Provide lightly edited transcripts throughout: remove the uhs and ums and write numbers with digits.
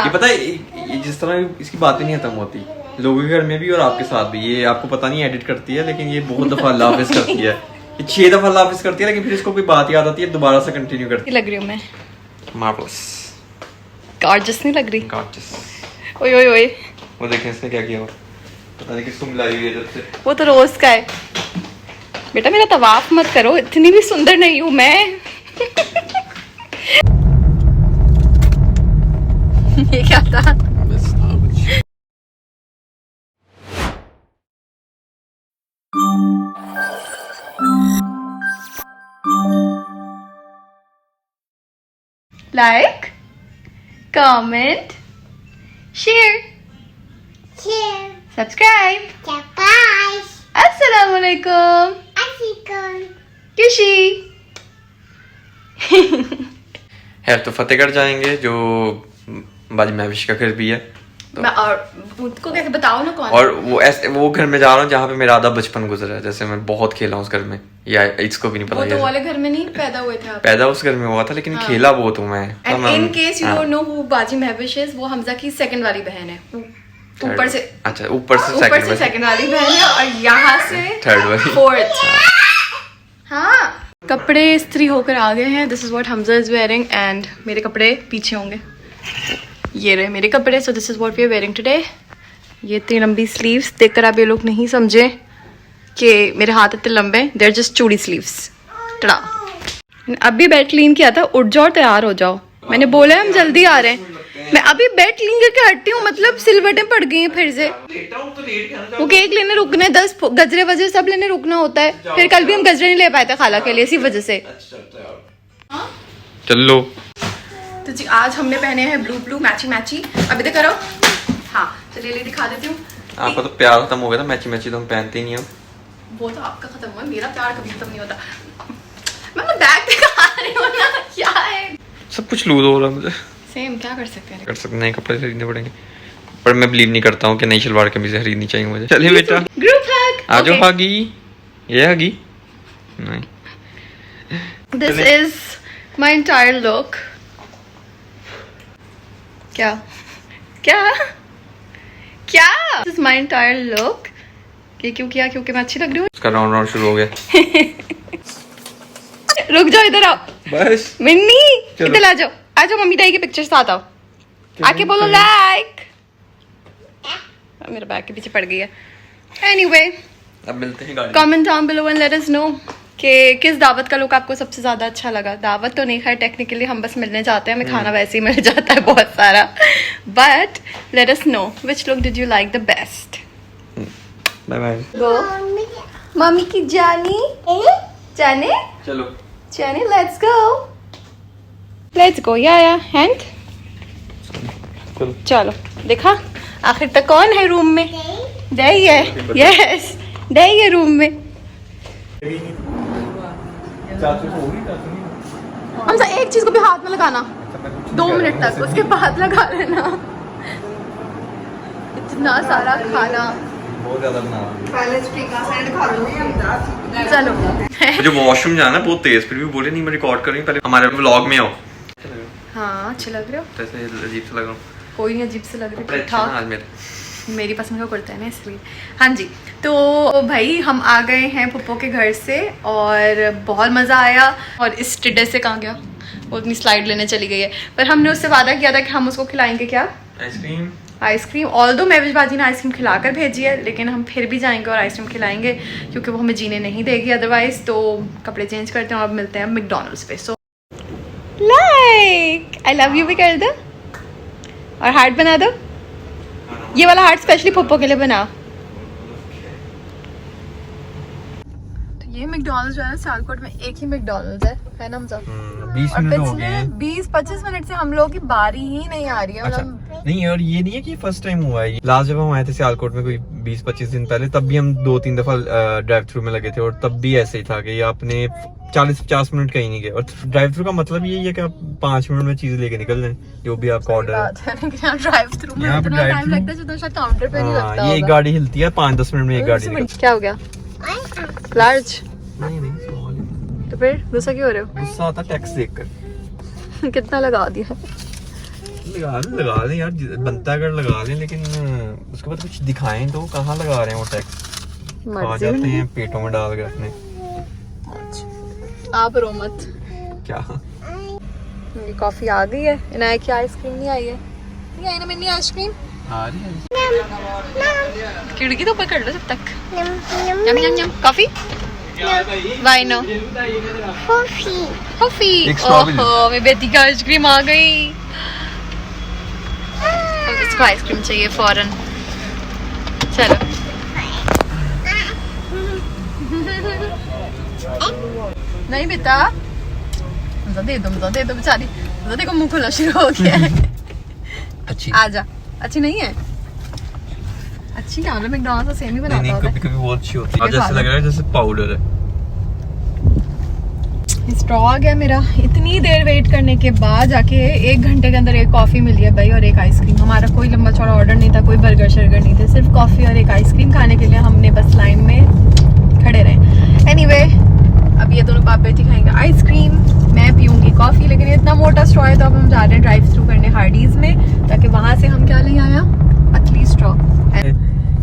ये पता है ये जिस तरह इसकी बातें नहीं खत्म होती लोगों के घर में भी और आपके साथ भी। ये आपको पता नहीं एडिट करती है लेकिन ये बहुत दफा अल्लाह हाफिज करती है। ये 6 दफा अल्लाह हाफिज करती है लेकिन फिर इसको कोई बात याद आती है दोबारा से कंटिन्यू करती लग रही हूँ मैं है। मार्वलस गॉर्जियस नहीं लग रही? गॉर्जियस। ओए ओए ओए वो देखें इसने क्या किया हुआ, पता नहीं किसको मिलाई हुई है जब से। वो तो रोज का है। बेटा मेरा तवाफ मत करो, इतनी भी सुंदर नहीं हूँ मैं। ये क्या था? Like, comment, share, subscribe. Assalamualaikum. खुशी। है तो फतेहगढ़ जाएंगे जो बाजी महविश का घर भी है तो। मैं और उनको कैसे बताओ ना कौन? और वो ऐसे वो घर में जा रहा हूँ जहाँ पे मेरा आधा बचपन गुजरा है। जैसे मैं बहुत खेला हूँ उस घर में, या इसको भी नहीं पता। वो तो वाले घर में नहीं पैदा हुए थे आप? पैदा उस घर में हुआ था लेकिन खेला बहुत हूँ मैं। And in case you don't know who बाजी महविश इज, वो हमजा की सेकंड वाली बहन है। ऊपर से, अच्छा ऊपर से सेकंड वाली बहन है और यहाँ से थर्ड वाली, फोर्थ। हाँ कपड़े इस्त्री होकर आ गए हैं। This is what Hamza is wearing and मेरे कपड़े पीछे होंगे। ये रहे मेरे कपड़े। So this is what we are wearing today. ये इतनी लंबी स्लीव्स देखकर आप ये लोग नहीं समझे कि मेरे हाथ इतने लंबे, दे आर जस्ट चूड़ी स्लीव्स। टड़ा अभी बेड क्लीन किया था, उठ जाओ तैयार हो जाओ। मैंने बोला है हम जल्दी आ रहे हैं। मैं अभी बेड क्लीन करके हटती हूँ, मतलब सिलवटें पड़ गई हैं फिर से। वो केक लेने रुकने 10 गजरे वजरे सब लेने रुकना होता है। फिर कल भी हम गजरे नहीं ले पाए थे खाला के लिए इसी वजह से। चलो तो जी आज हमने पहने हैं ब्लू ब्लू मैची। अभी तक करो। हाँ चलिए ले दिखा देती हूँ। आपका तो प्यार खत्म हो गया था, मैची तो हम पहनते ही नहीं हम। वो तो आपका खत्म हुआ, मेरा प्यार कभी खत्म नहीं होता। मैं बैग दिखा रही हूँ ना, क्या है सब कुछ लूज हो रहा है मुझे। सेम क्या कर सकते हैं? कर सकते नए कपड़े खरीदने पड़ेंगे, पर मैं बिलीव नहीं करता हूँ कि नई शलवार कमीज खरीदनी चाहिए मुझे। चलिए बेटा ग्रुप हग आ जाओ। हागी ये हागी नहीं। This is my entire look. क्या क्या क्या this is my entire look. ये क्यों किया? क्योंकि मैं अच्छी लग रही हूँ। उसका राउंड शुरू हो गया। रुक जाओ इधर आओ बस मिन्नी, इधर आ जाओ। आ जाओ मम्मी डैडी के पिक्चर साथ आओ। आके बोलो लाइक। मेरा बैग के पीछे पड़ गई है। एनीवे अब मिलते हैं गाड़ी। Comment down below and let us no कि किस दावत का लुक आपको सबसे ज्यादा अच्छा लगा। दावत तो नहीं, खैर टेक्निकली हम बस मिलने जाते हैं, हमें खाना वैसे ही मिल जाता है बहुत सारा। But let us know which look did you like the best. Bye bye. Go mummy की जानी जाने चलो जाने लेट्स गो या हैंक। चलो देखा आखिर तक कौन है रूम में? डैडी है। यस डैडी है रूम में। हमसा एक चीज को भी हाथ में लगाना 2 मिनट तक, उसके बाद लगा लेना। इतना सारा खाना बहुत ज्यादा बना। चलो मुझे वॉशरूम जाना है बहुत तेज, फिर भी बोले नहीं मैं रिकॉर्ड कर रही हूँ, पहले हमारे व्लॉग में आओ। हाँ अच्छे लग रहे हो। तो ऐसे अजीब सा लग रहा हूँ। कोई नहीं अजीब से लग रही, ठीक अच्छा ठाक। ना आज मेरे मेरी पसंद का कुर्ता है ना इसलिए। हाँ जी तो भाई हम आ गए हैं पुप्पो के घर से और बहुत मज़ा आया। और इस टिड्डे से कहाँ गया? वो अपनी स्लाइड लेने चली गई है, पर हमने उससे वादा किया था कि हम उसको खिलाएंगे क्या? आइसक्रीम। ऑल्दो महविश बाजी ने आइसक्रीम खिलाकर भेजी है, लेकिन हम फिर भी जाएंगे और आइसक्रीम खिलाएंगे क्योंकि वो हमें जीने नहीं देगी अदरवाइज। तो कपड़े चेंज करते हैं और अब मिलते हैं मैकडॉनल्ड्स पे। So like I love you भी कर दो और हार्ट बना दो। ये वाला हार्ट स्पेशली पुप्पो के लिए बना। तो ये मैकडॉनल्ड्स जो है सियालकोट में एक ही मैकडॉनल्ड्स है ना हमजा? 20 मिनट हो गए। 20-25 मिनट से हम लोग की बारी ही नहीं आ रही है। अच्छा नहीं, और ये नहीं है कि फर्स्ट टाइम हुआ है। लास्ट जब हम आए थे सियालकोट में कोई 20-25 दिन पहले, तब भी हम 2-3 दफा ड्राइव थ्रू में लगे थे और तब भी ऐसे ही था कि आपने 40-50 मिनट कहीं नहीं गए। और ड्राइव थ्रू का मतलब यही है कि आप 5 मिनट में चीज लेके निकल जाए जो भी आपका ऑर्डर है। ड्राइव थ्रू में इतना टाइम लगता है जितना शायद काउंटर पे नहीं लगता। ये एक गाड़ी हिलती है 5-10 मिनट में एक गाड़ी। क्या हो गया? लार्ज? नहीं तो फिर गुस्सा क्यों हो रहे हो? गुस्सा आता टैक्स देखकर। कितना लगा दिया? लगा लें यार, बनता है अगर लगा लें, लेकिन उसके बाद कुछ दिखाएं तो कहाँ लगा रहे हैं वो टैक्स, खा जाते हैं पेटों में डाल के अपने। आप रो मत। क्या मेरी कॉफी आ गई है, इनाया की आइसक्रीम नहीं आई है। नहीं आई ना मेरी आइसक्रीम, आ रही है? खिड़की तो ऊपर कर लो जब तक। Yum yum yum. Coffee why no coffee. ओहो मेरी बेटी की आइसक्रीम आ गई। अब इसको आइसक्रीम चाहिए फौरन। चलो नहीं बेटा, मजा दे दो बेचारी, मजा देखो मुंह खुलना शुरू हो गया है। अच्छी आजा। अच्छी नहीं है? अच्छी क्या मतलब मैकडॉनल्ड्स सेम ही बनाता नहीं, होता है। कभी बहुत अच्छी होती है, जैसे लग रहा है जैसे पाउडर है। स्ट्रॉ आ गया मेरा। इतनी देर वेट करने के बाद जाके 1 घंटे के अंदर एक कॉफी मिली है भाई और एक आइसक्रीम। हमारा कोई लंबा चौड़ा ऑर्डर नहीं था, कोई बर्गर शर्गर नहीं थे, सिर्फ कॉफी और एक आइसक्रीम खाने के लिए हमने बस लाइन में खड़े रहे। एनीवे अब ये दोनों बाप बेटी खाएंगे आइसक्रीम, मैं पीऊंगी कॉफी। लेकिन ये इतना मोटा स्ट्रॉ है तो अब हम जा रहे हैं ड्राइव थ्रू करने हार्डीज में, ताकि वहां से हम क्या ले आया, पतली स्ट्रॉ।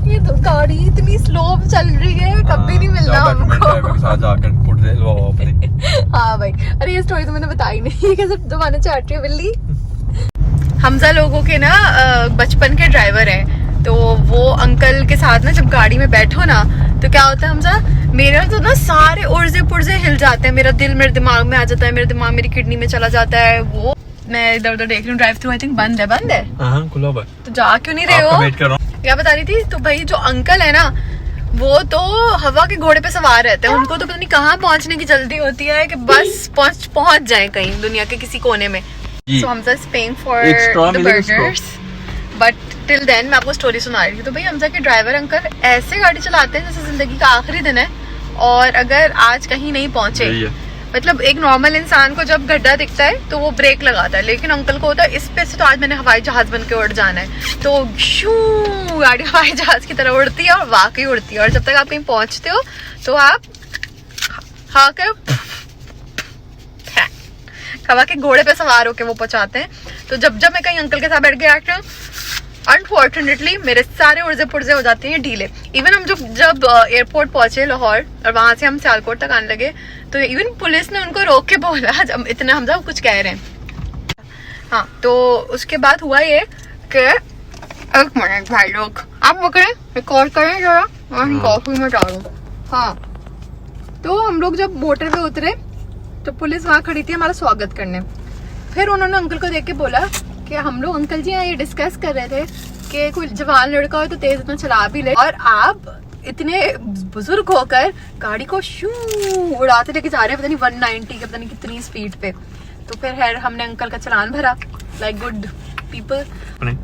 ये तो गाड़ी इतनी स्लो चल रही है, कभी नहीं मिलना हमको। हाँ भाई, अरे ये स्टोरी तो मैंने बताई नहीं, कैसे जमाने चाट रही है बिल्ली। हमजा लोगों के ना बचपन के ड्राइवर हैं, तो वो अंकल के साथ ना जब गाड़ी में बैठो ना तो क्या होता है हमजा, मेरा तो ना सारे उर्जे पुर्जे हिल जाते हैं, मेरा दिल मेरे दिमाग में आ जाता है, मेरा दिमाग मेरी किडनी में चला जाता है। वो मैं इधर उधर देख रही हूँ, ड्राइव थ्रू आई थिंक बंद है। हाँ, खुला हुआ है। तो जा क्यों नहीं रहे हो? वेट कर रहा हूँ। क्या बता रही थी? तो भाई जो अंकल है ना वो तो हवा के घोड़े पे सवार रहते हैं, उनको तो पता नहीं कहाँ पहुंचने की जल्दी होती है कि बस पहुंच जाए कहीं दुनिया के किसी कोने में। So Hamza is paying for the burgers, but till then मैं आपको स्टोरी सुना रही थी। तो भाई हमजा के ड्राइवर अंकल ऐसे गाड़ी चलाते हैं जैसे जिंदगी का आखिरी दिन है, और अगर आज कहीं नहीं पहुंचे, मतलब एक नॉर्मल इंसान को जब गड्ढा दिखता है तो वो ब्रेक लगाता है, लेकिन अंकल को होता है इस पे से तो आज मैंने हवाई जहाज बन के उड़ जाना है, तो शू गाड़ी हवाई जहाज की तरह उड़ती है, और वाकई उड़ती है। और जब तक आप कहीं पहुंचते हो तो आप हाँ कर हवा के घोड़े पे सवार होके वो पहुंचाते हैं। तो जब मैं कहीं अंकल के साथ बैठ के आती हूँ, अनफॉर्चुनेटली मेरे सारे उर्जे पुर्जे हो जाते हैं ढीले। इवन हम जब एयरपोर्ट पहुंचे लाहौर और वहां से हम सियालकोट तक आने लगे, तो इवन पुलिस ने उनको रोक के बोला, जब इतना हम सब कुछ कह रहे हैं। हाँ, तो उसके बाद हुआ ये कि एक मिनट भाई लोग आप वो करें, रिकॉर्ड करें जरा, कॉफी में डालूं। हाँ, तो हम लोग जब मोटर पे उतरे तो पुलिस वहां खड़ी थी हमारा स्वागत करने। फिर उन्होंने अंकल को देख के बोला कि हम लोग अंकल जी ये डिस्कस कर रहे थे कि कोई जवान लड़का हो तो तेज इतना चला भी ले, और आप इतने बुजुर्ग होकर गाड़ी को शू उड़ाते लेके जा रहे हैं, पता नहीं 190 के पता नहीं कितनी स्पीड पे। तो फिर खैर हमने अंकल का चालान भरा लाइक गुड पीपल।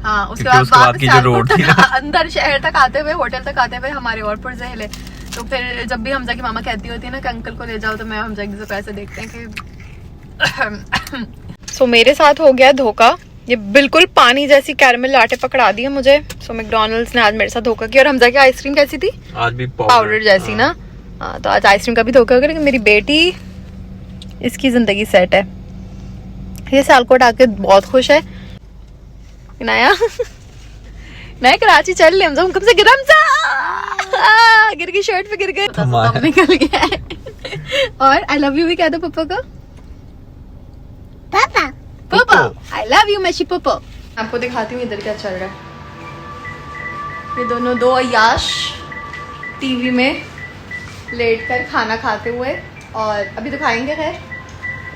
हाँ, उसके बाद अंदर शहर तक आते हुए, होटल तक आते हुए हमारे और पुर्जे हिले। तो फिर जब भी हमजा की मामा कहती होती है ना कि अंकल को ले जाओ, तो मैं हमजा की तरफ ऐसे देखते हैं कि सो मेरे साथ हो गया धोखा। ये बिल्कुल पानी जैसी कैरमल लाटे पकड़ा दी है मुझे। सो मैकडॉनल्ड्स ने आज मेरे साथ धोखा किया। और हमजा की आइसक्रीम कैसी थी? आज भी पाउडर जैसी ना। हाँ, तो आज आइसक्रीम का भी धोखा करेंगे। मेरी बेटी, इसकी जिंदगी सेट है। ये सियालकोट आके बहुत खुश है। नया मैं कराची चल ले, हम कब से गिर गई, शर्ट पे गिर गए, निकल गया है। और आई लव यू भी कह दो पापा को। पापा आई लव यू मशी पापा। आपको दिखाती हूँ इधर क्या चल रहा है। ये दोनों दो अय्याश टीवी में लेटकर खाना खाते हुए, और अभी तो खाएंगे। खैर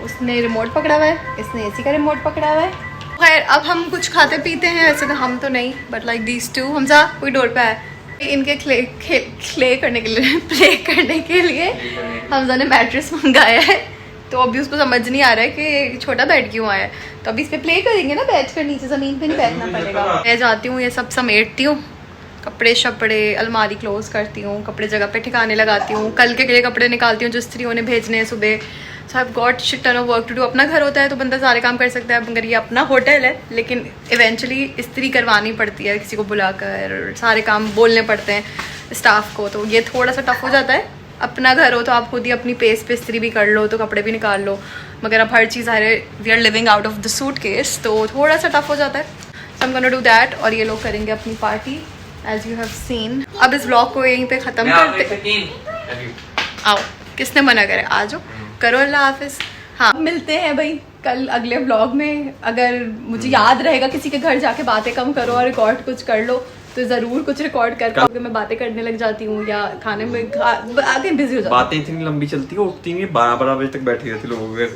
उसने रिमोट पकड़ा हुआ है, इसने एसी का रिमोट पकड़ा हुआ है। खैर अब हम कुछ खाते पीते हैं, ऐसे तो हम तो नहीं, but like these two. Hamza कोई डोर पे है, इनके प्ले करने के लिए हमजा ने मैट्रेस मंगाया है। तो अभी उसको समझ नहीं आ रहा है कि छोटा बेड क्यों आया है, तो अभी इस पे प्ले करेंगे ना बैठ कर, नीचे जमीन पे नहीं बैठना पड़ेगा। मैं जाती हूँ, ये सब समेटती हूँ, कपड़े शपड़े, अलमारी क्लोज करती हूँ, कपड़े जगह पे ठिकाने लगाती हूँ, कल के लिए कपड़े निकालती हूँ जो स्त्रियों ने भेजने हैं सुबह। So I have got shit ton of work to do. अपना घर होता है तो बंदा सारे काम कर सकता है, मगर ये अपना होटल है, लेकिन इवेंचुअली इस्त्री करवानी पड़ती है, किसी को बुलाकर सारे काम बोलने पड़ते हैं स्टाफ को, तो ये थोड़ा सा टफ हो जाता है। अपना घर हो तो आप खुद ही अपनी पेस पे इस्त्री भी कर लो, तो कपड़े भी निकाल लो, मगर अब हर चीज़ we are living out of the suitcase, तो थोड़ा सा टफ हो जाता है। So I am gonna do that. और ये लोग करेंगे अपनी party as you have seen. अब इस ब्लॉग को यहीं पे ख़त्म करते। आओ, किसने मना करे, आ जाओ, करो, अल्लाह हाफिज़। हाँ, मिलते हैं भाई कल अगले व्लॉग में। अगर मुझे याद रहेगा किसी के घर जाके बातें कम करो और रिकॉर्ड कुछ कर लो तो ज़रूर कुछ रिकॉर्ड कर पाओगे। मैं बातें करने लग जाती हूँ या खाने में आगे बिजी हो जाती हूँ। बातें इतनी लंबी चलती है, उठती नहीं, 12 बजे तक बैठी रहती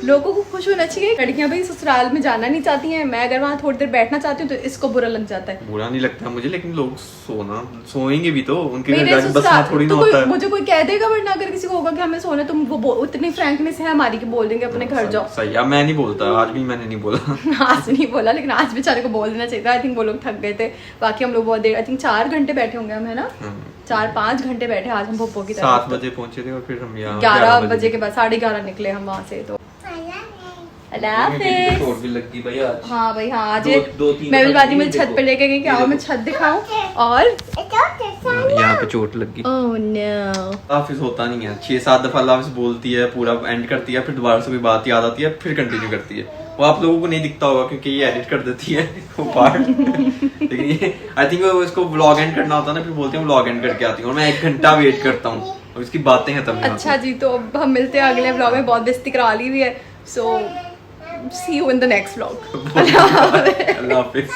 लोगों को खुश होना चाहिए। लड़कियां भाई ससुराल में जाना नहीं चाहती हैं, मैं अगर वहाँ थोड़ी देर बैठना चाहती हूँ तो इसको बुरा लग जाता है। बुरा नहीं लगता मुझे, लेकिन लोग सोएंगे भी तो उनके मेरे घर जाके बस ससुराल थोड़ी ना तो होता है। मुझे कोई कह देगा, वरना अगर किसी को होगा कि हमें सोना, तो वो उतनी फ्रैंकनेस है हमारी कि बोल देंगे अपने घर जाओ। सही, अब मैं नहीं बोलता, आज भी मैंने नहीं बोला। आज नहीं बोला, लेकिन आज बेचारे को बोल देना चाहिए था। आई थिंक वो लोग थक गए थे, बाकी हम लोग बहुत देर, आई थिंक 4 घंटे बैठे होंगे हम, है ना, 4-5 घंटे बैठे आज हम भोपो की तरफ। 7 बजे पहुंचे थे और फिर हम यहाँ 11 बजे के बाद 11:30 निकले हम वहाँ से। तो चोट भी लग गई भाई आज। हाँ भाई हाँ, आज दो-तीन मैं भी बात मुझे देखो। छत पे लेके गई कि आओ मैं छत दिखाऊं, और यहाँ पे चोट लग गई। ओह नो, हाफिज होता नहीं है, 6-7 दफा हाफिज बोलती है, पूरा एंड करती है, फिर दोबारा से कोई बात याद आती है, फिर कंटिन्यू करती है। वो आप लोगों को नहीं दिखता होगा क्योंकि ये एडिट कर देती है वो पार्ट। लेकिन ये आई थिंक वो इसको व्लॉग एंड करना होता है ना, फिर बोलते हैं व्लॉग एंड करके आती हूँ और मैं 1 घंटा वेट करता हूँ और इसकी बातें खत्म नहीं होती। अच्छा जी, तो अब हम मिलते हैं अगले व्लॉग में। बहुत बेइज्जती करा ली हुई है, so see you in the next vlog. Allah Hafiz.